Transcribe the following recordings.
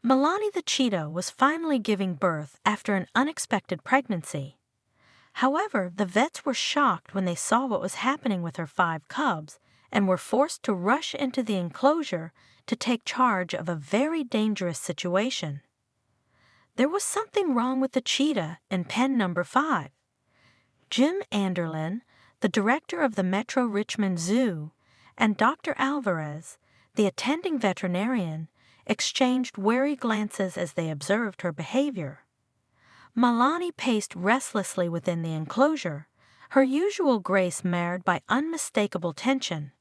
Milani the cheetah was finally giving birth after an unexpected pregnancy. However, the vets were shocked when they saw what was happening with her 5 cubs and were forced to rush into the enclosure to take charge of a very dangerous situation. There was something wrong with the cheetah in pen number 5. Jim Anderlin, the director of the Metro Richmond Zoo, and Dr. Alvarez, the attending veterinarian, exchanged wary glances as they observed her behavior. Milani paced restlessly within the enclosure, her usual grace marred by unmistakable tension.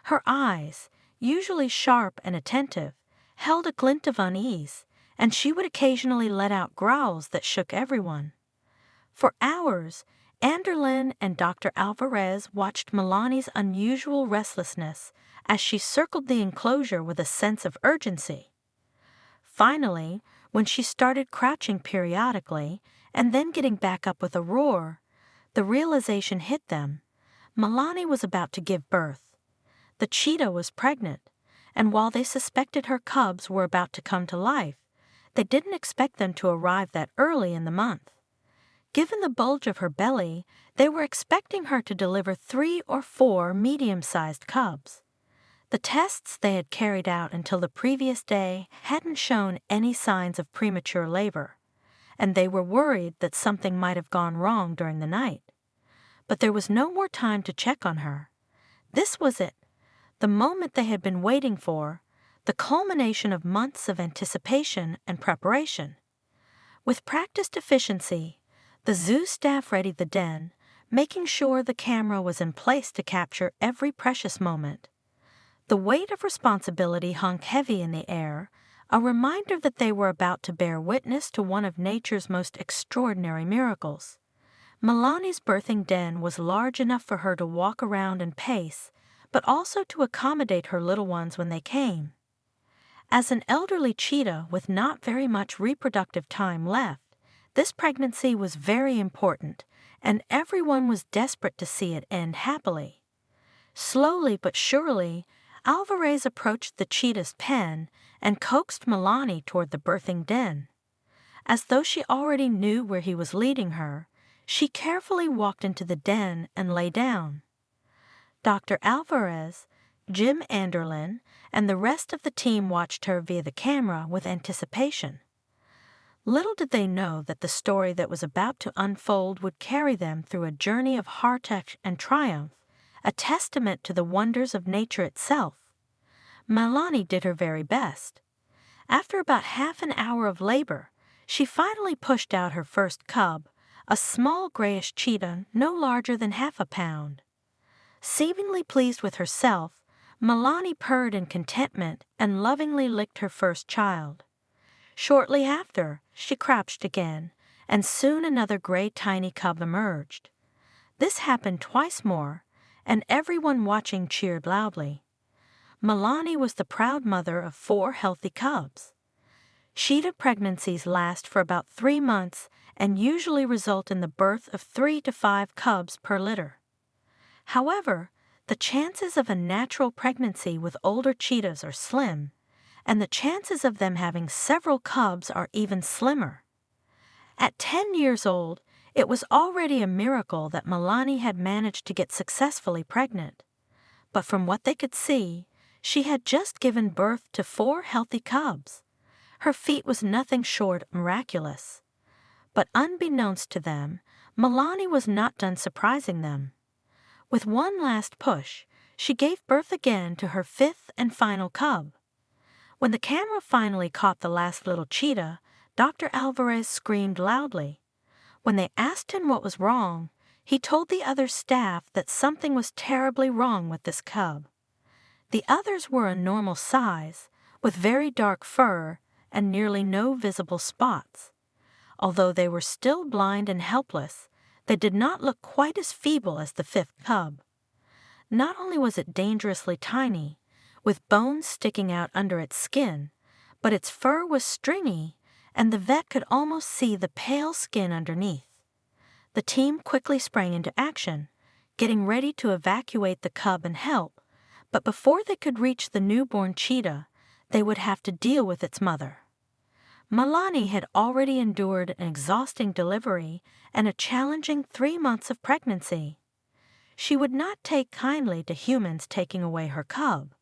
Her eyes, usually sharp and attentive, held a glint of unease, and she would occasionally let out growls that shook everyone. For hours, Anderlin and Dr. Alvarez watched Milani's unusual restlessness as she circled the enclosure with a sense of urgency. Finally, when she started crouching periodically and then getting back up with a roar, the realization hit them. Milani was about to give birth. The cheetah was pregnant, and while they suspected her cubs were about to come to life, they didn't expect them to arrive that early in the month. Given the bulge of her belly, they were expecting her to deliver 3 or 4 medium-sized cubs. The tests they had carried out until the previous day hadn't shown any signs of premature labor, and they were worried that something might have gone wrong during the night. But there was no more time to check on her. This was it, the moment they had been waiting for, the culmination of months of anticipation and preparation. With practiced efficiency, the zoo staff readied the den, making sure the camera was in place to capture every precious moment. The weight of responsibility hung heavy in the air, a reminder that they were about to bear witness to one of nature's most extraordinary miracles. Milani's birthing den was large enough for her to walk around and pace, but also to accommodate her little ones when they came. As an elderly cheetah with not very much reproductive time left, this pregnancy was very important, and everyone was desperate to see it end happily. Slowly but surely, Alvarez approached the cheetah's pen and coaxed Milani toward the birthing den. As though she already knew where he was leading her, she carefully walked into the den and lay down. Dr. Alvarez, Jim Anderlin, and the rest of the team watched her via the camera with anticipation. Little did they know that the story that was about to unfold would carry them through a journey of heartache and triumph, a testament to the wonders of nature itself. Milani did her very best. After about half an hour of labor, she finally pushed out her first cub, a small grayish cheetah no larger than half a pound. Seemingly pleased with herself, Milani purred in contentment and lovingly licked her first child. Shortly after, she crouched again, and soon another gray tiny cub emerged. This happened twice more, and everyone watching cheered loudly. Milani was the proud mother of 4 healthy cubs. Cheetah pregnancies last for about 3 months and usually result in the birth of 3 to 5 cubs per litter. However, the chances of a natural pregnancy with older cheetahs are slim, and the chances of them having several cubs are even slimmer. At 10 years old, it was already a miracle that Milani had managed to get successfully pregnant. But from what they could see, she had just given birth to 4 healthy cubs. Her feat was nothing short of miraculous. But unbeknownst to them, Milani was not done surprising them. With one last push, she gave birth again to her 5th and final cub. When the camera finally caught the last little cheetah, Dr. Alvarez screamed loudly. When they asked him what was wrong, he told the other staff that something was terribly wrong with this cub. The others were a normal size, with very dark fur and nearly no visible spots. Although they were still blind and helpless, they did not look quite as feeble as the 5th cub. Not only was it dangerously tiny, with bones sticking out under its skin, but its fur was stringy, and the vet could almost see the pale skin underneath. The team quickly sprang into action, getting ready to evacuate the cub and help, but before they could reach the newborn cheetah, they would have to deal with its mother. Milani had already endured an exhausting delivery and a challenging 3 months of pregnancy. She would not take kindly to humans taking away her cub.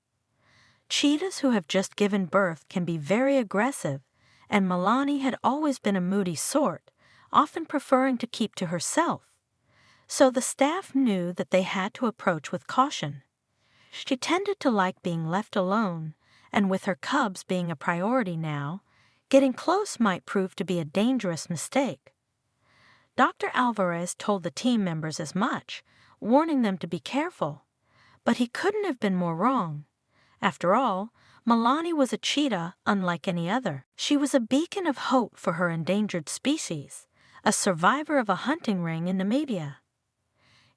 Cheetahs who have just given birth can be very aggressive, and Milani had always been a moody sort, often preferring to keep to herself. So the staff knew that they had to approach with caution. She tended to like being left alone, and with her cubs being a priority now, getting close might prove to be a dangerous mistake. Dr. Alvarez told the team members as much, warning them to be careful, but he couldn't have been more wrong. After all, Milani was a cheetah unlike any other. She was a beacon of hope for her endangered species, a survivor of a hunting ring in Namibia.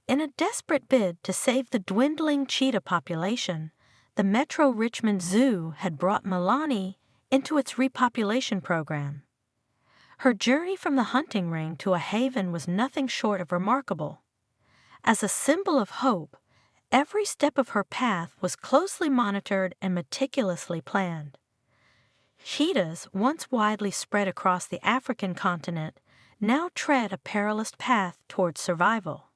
In a desperate bid to save the dwindling cheetah population, the Metro Richmond Zoo had brought Milani into its repopulation program. Her journey from the hunting ring to a haven was nothing short of remarkable. As a symbol of hope, every step of her path was closely monitored and meticulously planned. Cheetahs, once widely spread across the African continent, now tread a perilous path towards survival.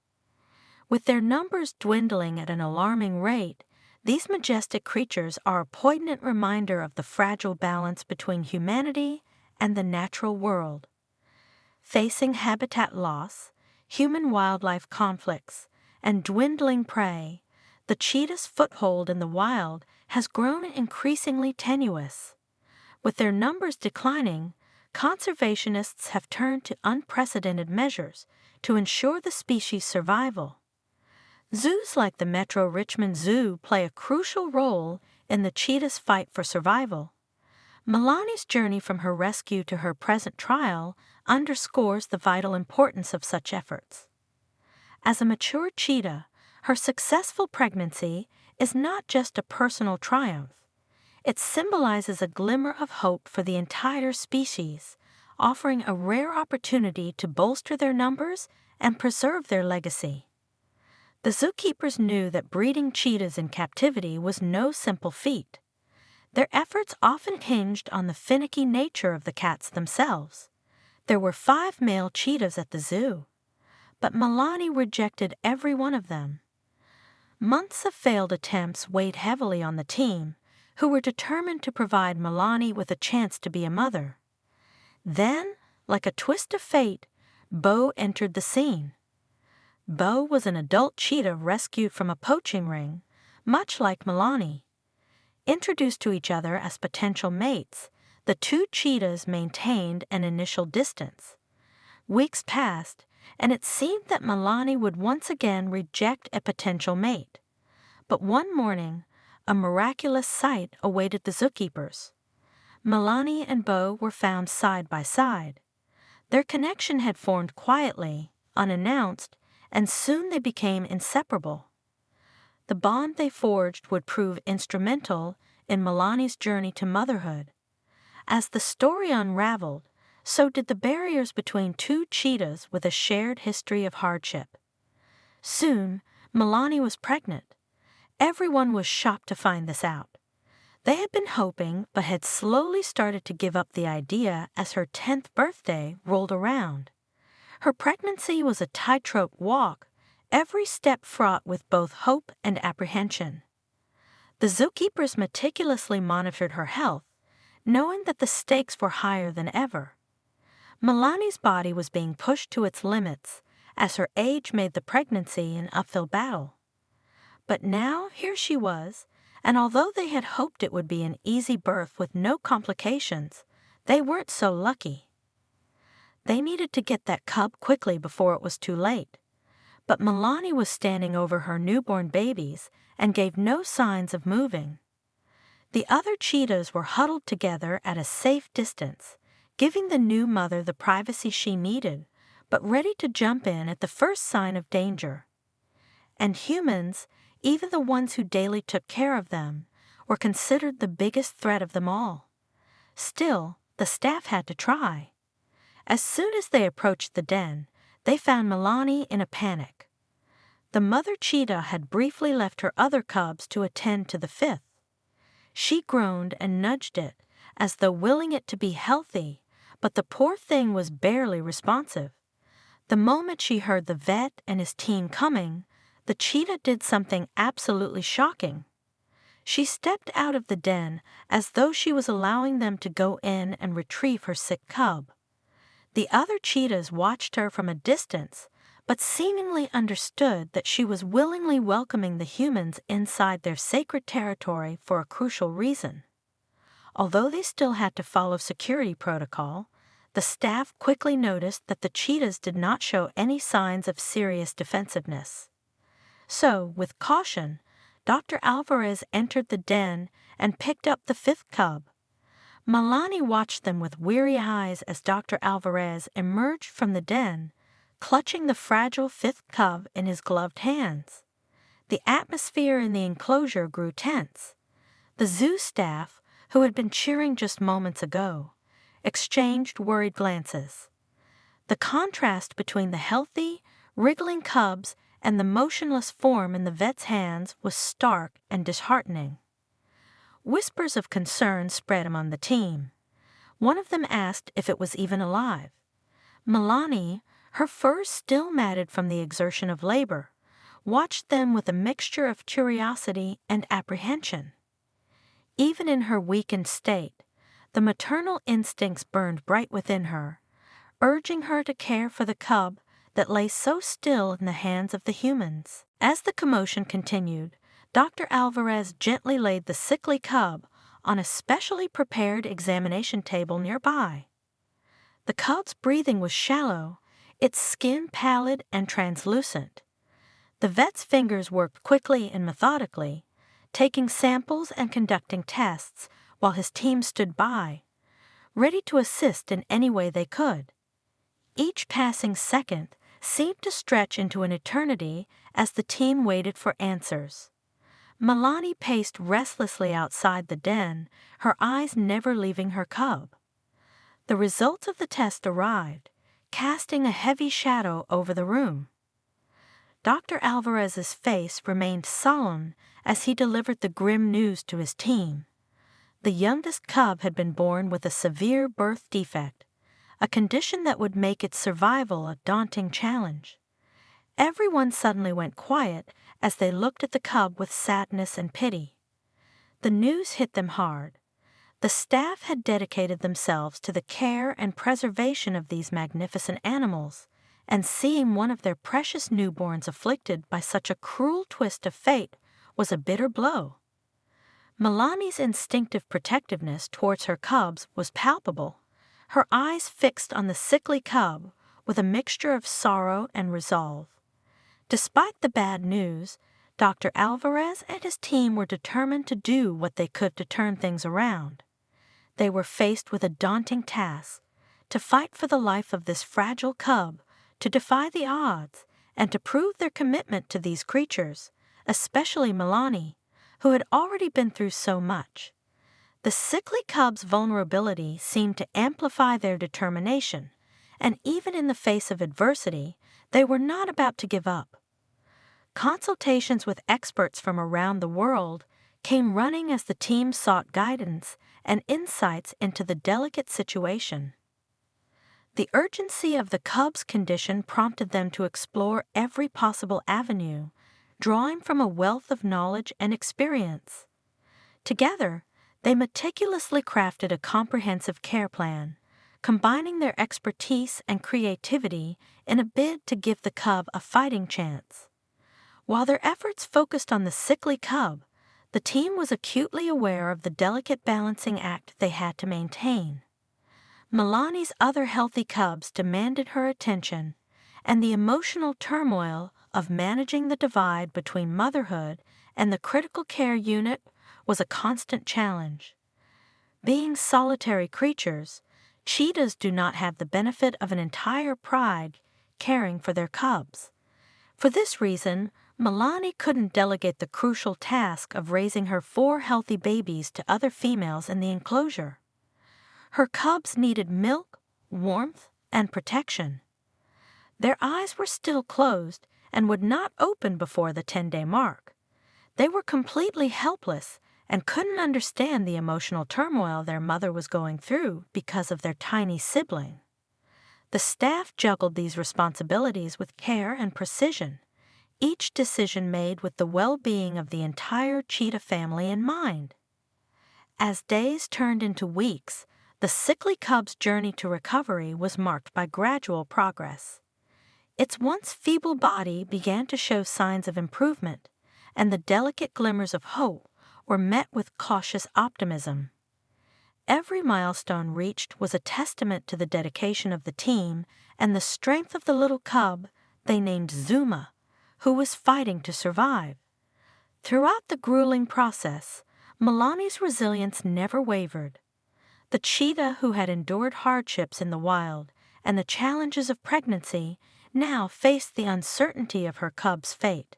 With their numbers dwindling at an alarming rate, these majestic creatures are a poignant reminder of the fragile balance between humanity and the natural world. Facing habitat loss, human-wildlife conflicts, and dwindling prey, the cheetah's foothold in the wild has grown increasingly tenuous. With their numbers declining, conservationists have turned to unprecedented measures to ensure the species' survival. Zoos like the Metro Richmond Zoo play a crucial role in the cheetah's fight for survival. Milani's journey from her rescue to her present trial underscores the vital importance of such efforts. As a mature cheetah, her successful pregnancy is not just a personal triumph. It symbolizes a glimmer of hope for the entire species, offering a rare opportunity to bolster their numbers and preserve their legacy. The zookeepers knew that breeding cheetahs in captivity was no simple feat. Their efforts often hinged on the finicky nature of the cats themselves. There were 5 male cheetahs at the zoo, but Milani rejected every one of them. Months of failed attempts weighed heavily on the team, who were determined to provide Milani with a chance to be a mother. Then, like a twist of fate, Bo entered the scene. Bo was an adult cheetah rescued from a poaching ring, much like Milani. Introduced to each other as potential mates, the 2 cheetahs maintained an initial distance. Weeks passed, and it seemed that Milani would once again reject a potential mate. But one morning, a miraculous sight awaited the zookeepers. Milani and Bo were found side by side. Their connection had formed quietly, unannounced, and soon they became inseparable. The bond they forged would prove instrumental in Milani's journey to motherhood. As the story unraveled, so did the barriers between 2 cheetahs with a shared history of hardship. Soon, Milani was pregnant. Everyone was shocked to find this out. They had been hoping, but had slowly started to give up the idea as her 10th birthday rolled around. Her pregnancy was a tightrope walk, every step fraught with both hope and apprehension. The zookeepers meticulously monitored her health, knowing that the stakes were higher than ever. Milani's body was being pushed to its limits, as her age made the pregnancy an uphill battle. But now here she was, and although they had hoped it would be an easy birth with no complications, they weren't so lucky. They needed to get that cub quickly before it was too late. But Milani was standing over her newborn babies and gave no signs of moving. The other cheetahs were huddled together at a safe distance, giving the new mother the privacy she needed, but ready to jump in at the first sign of danger. And humans, even the ones who daily took care of them, were considered the biggest threat of them all. Still, the staff had to try. As soon as they approached the den, they found Milani in a panic. The mother cheetah had briefly left her other cubs to attend to the 5th. She groaned and nudged it, as though willing it to be healthy, but the poor thing was barely responsive. The moment she heard the vet and his team coming, the cheetah did something absolutely shocking. She stepped out of the den as though she was allowing them to go in and retrieve her sick cub. The other cheetahs watched her from a distance, but seemingly understood that she was willingly welcoming the humans inside their sacred territory for a crucial reason. Although they still had to follow security protocol, the staff quickly noticed that the cheetahs did not show any signs of serious defensiveness. So, with caution, Dr. Alvarez entered the den and picked up the fifth cub. Milani watched them with weary eyes as Dr. Alvarez emerged from the den, clutching the fragile fifth cub in his gloved hands. The atmosphere in the enclosure grew tense. The zoo staff, who had been cheering just moments ago, exchanged worried glances. The contrast between the healthy, wriggling cubs and the motionless form in the vet's hands was stark and disheartening. Whispers of concern spread among the team. One of them asked if it was even alive. Milani, her fur still matted from the exertion of labor, watched them with a mixture of curiosity and apprehension. Even in her weakened state, the maternal instincts burned bright within her, urging her to care for the cub that lay so still in the hands of the humans. As the commotion continued, Dr. Alvarez gently laid the sickly cub on a specially prepared examination table nearby. The cub's breathing was shallow, its skin pallid and translucent. The vet's fingers worked quickly and methodically, taking samples and conducting tests while his team stood by, ready to assist in any way they could. Each passing second seemed to stretch into an eternity as the team waited for answers. Milani paced restlessly outside the den, her eyes never leaving her cub. The results of the test arrived, casting a heavy shadow over the room. Dr. Alvarez's face remained solemn as he delivered the grim news to his team. The youngest cub had been born with a severe birth defect, a condition that would make its survival a daunting challenge. Everyone suddenly went quiet as they looked at the cub with sadness and pity. The news hit them hard. The staff had dedicated themselves to the care and preservation of these magnificent animals, and seeing one of their precious newborns afflicted by such a cruel twist of fate was a bitter blow. Milani's instinctive protectiveness towards her cubs was palpable, her eyes fixed on the sickly cub with a mixture of sorrow and resolve. Despite the bad news, Dr. Alvarez and his team were determined to do what they could to turn things around. They were faced with a daunting task, to fight for the life of this fragile cub, to defy the odds, and to prove their commitment to these creatures, especially Milani, who had already been through so much. The sickly cub's vulnerability seemed to amplify their determination, and even in the face of adversity, they were not about to give up. Consultations with experts from around the world came running as the team sought guidance and insights into the delicate situation. The urgency of the cub's condition prompted them to explore every possible avenue, drawing from a wealth of knowledge and experience. Together, they meticulously crafted a comprehensive care plan, combining their expertise and creativity in a bid to give the cub a fighting chance. While their efforts focused on the sickly cub, the team was acutely aware of the delicate balancing act they had to maintain. Milani's other healthy cubs demanded her attention, and the emotional turmoil of managing the divide between motherhood and the critical care unit was a constant challenge. Being solitary creatures, cheetahs do not have the benefit of an entire pride caring for their cubs. For this reason, Milani couldn't delegate the crucial task of raising her 4 healthy babies to other females in the enclosure. Her cubs needed milk, warmth, and protection. Their eyes were still closed and would not open before the 10-day mark. They were completely helpless and couldn't understand the emotional turmoil their mother was going through because of their tiny sibling. The staff juggled these responsibilities with care and precision, each decision made with the well-being of the entire cheetah family in mind. As days turned into weeks, the sickly cub's journey to recovery was marked by gradual progress. Its once feeble body began to show signs of improvement, and the delicate glimmers of hope were met with cautious optimism. Every milestone reached was a testament to the dedication of the team and the strength of the little cub they named Zuma, who was fighting to survive. Throughout the grueling process, Milani's resilience never wavered. The cheetah who had endured hardships in the wild and the challenges of pregnancy now faced the uncertainty of her cub's fate.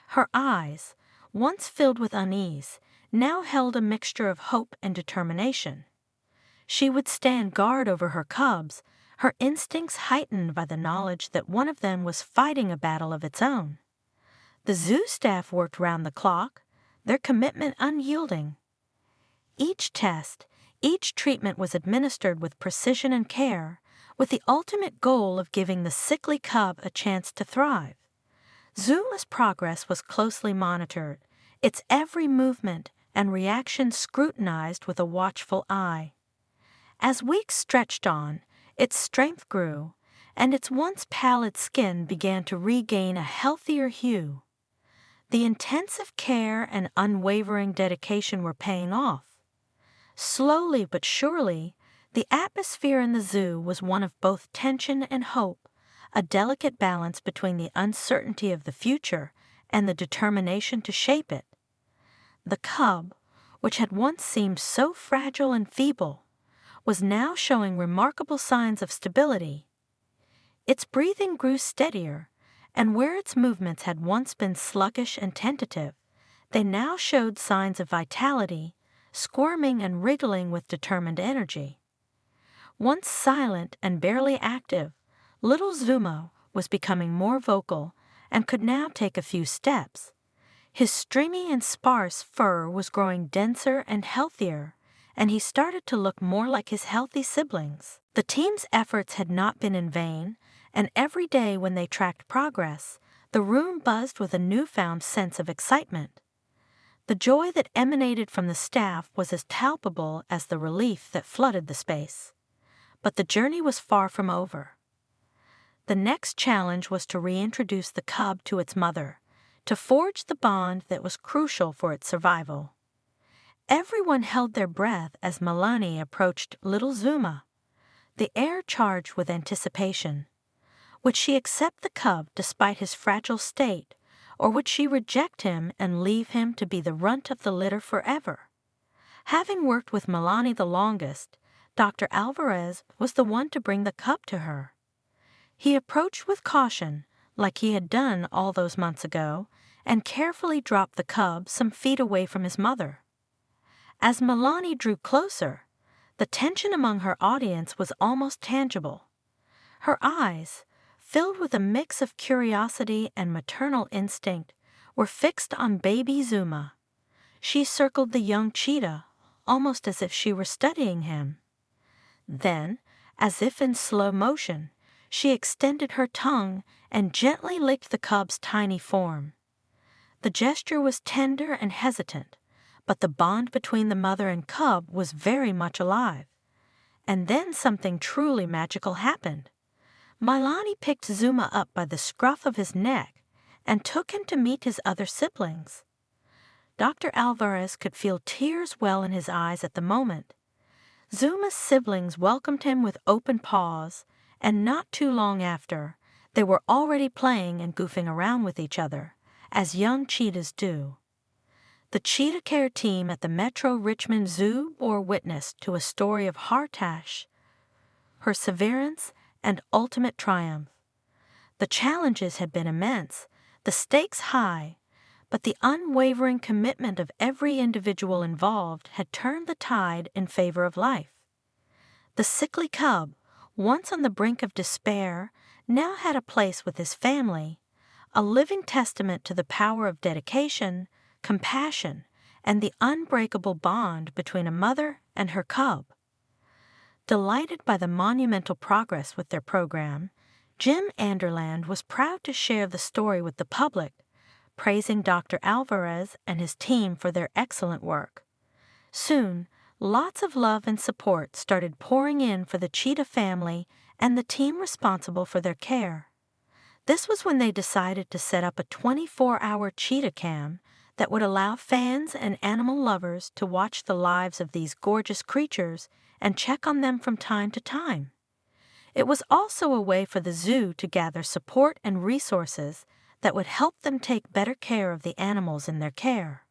Her eyes, once filled with unease, now held a mixture of hope and determination. She would stand guard over her cubs, her instincts heightened by the knowledge that one of them was fighting a battle of its own. The zoo staff worked round the clock, their commitment unyielding. Each test, each treatment was administered with precision and care, with the ultimate goal of giving the sickly cub a chance to thrive. Zuma's progress was closely monitored, its every movement and reaction scrutinized with a watchful eye. As weeks stretched on, its strength grew, and its once pallid skin began to regain a healthier hue. The intensive care and unwavering dedication were paying off. Slowly but surely, the atmosphere in the zoo was one of both tension and hope, a delicate balance between the uncertainty of the future and the determination to shape it. The cub, which had once seemed so fragile and feeble, was now showing remarkable signs of stability. Its breathing grew steadier, and where its movements had once been sluggish and tentative, they now showed signs of vitality, squirming and wriggling with determined energy. Once silent and barely active, little Zuma was becoming more vocal and could now take a few steps. His stringy and sparse fur was growing denser and healthier, and he started to look more like his healthy siblings. The team's efforts had not been in vain, and every day when they tracked progress, the room buzzed with a newfound sense of excitement. The joy that emanated from the staff was as palpable as the relief that flooded the space. But the journey was far from over. The next challenge was to reintroduce the cub to its mother, to forge the bond that was crucial for its survival. Everyone held their breath as Milani approached little Zuma, the air charged with anticipation. Would she accept the cub despite his fragile state, or would she reject him and leave him to be the runt of the litter forever? Having worked with Milani the longest, Dr. Alvarez was the one to bring the cub to her. He approached with caution, like he had done all those months ago, and carefully dropped the cub some feet away from his mother. As Milani drew closer, the tension among her audience was almost tangible. Her eyes, filled with a mix of curiosity and maternal instinct, were fixed on baby Zuma. She circled the young cheetah, almost as if she were studying him. Then, as if in slow motion, she extended her tongue and gently licked the cub's tiny form. The gesture was tender and hesitant, but the bond between the mother and cub was very much alive. And then something truly magical happened. Milani picked Zuma up by the scruff of his neck and took him to meet his other siblings. Dr. Alvarez could feel tears well in his eyes at the moment. Zuma's siblings welcomed him with open paws, and not too long after, they were already playing and goofing around with each other, as young cheetahs do. The cheetah care team at the Metro Richmond Zoo bore witness to a story of heartbreak, perseverance, and ultimate triumph. The challenges had been immense, the stakes high, but the unwavering commitment of every individual involved had turned the tide in favor of life. The sickly cub, once on the brink of despair, now had a place with his family, a living testament to the power of dedication, compassion, and the unbreakable bond between a mother and her cub. Delighted by the monumental progress with their program, Jim Anderland was proud to share the story with the public, praising Dr. Alvarez and his team for their excellent work. Soon, lots of love and support started pouring in for the cheetah family and the team responsible for their care. This was when they decided to set up a 24-hour cheetah cam that would allow fans and animal lovers to watch the lives of these gorgeous creatures and check on them from time to time. It was also a way for the zoo to gather support and resources that would help them take better care of the animals in their care.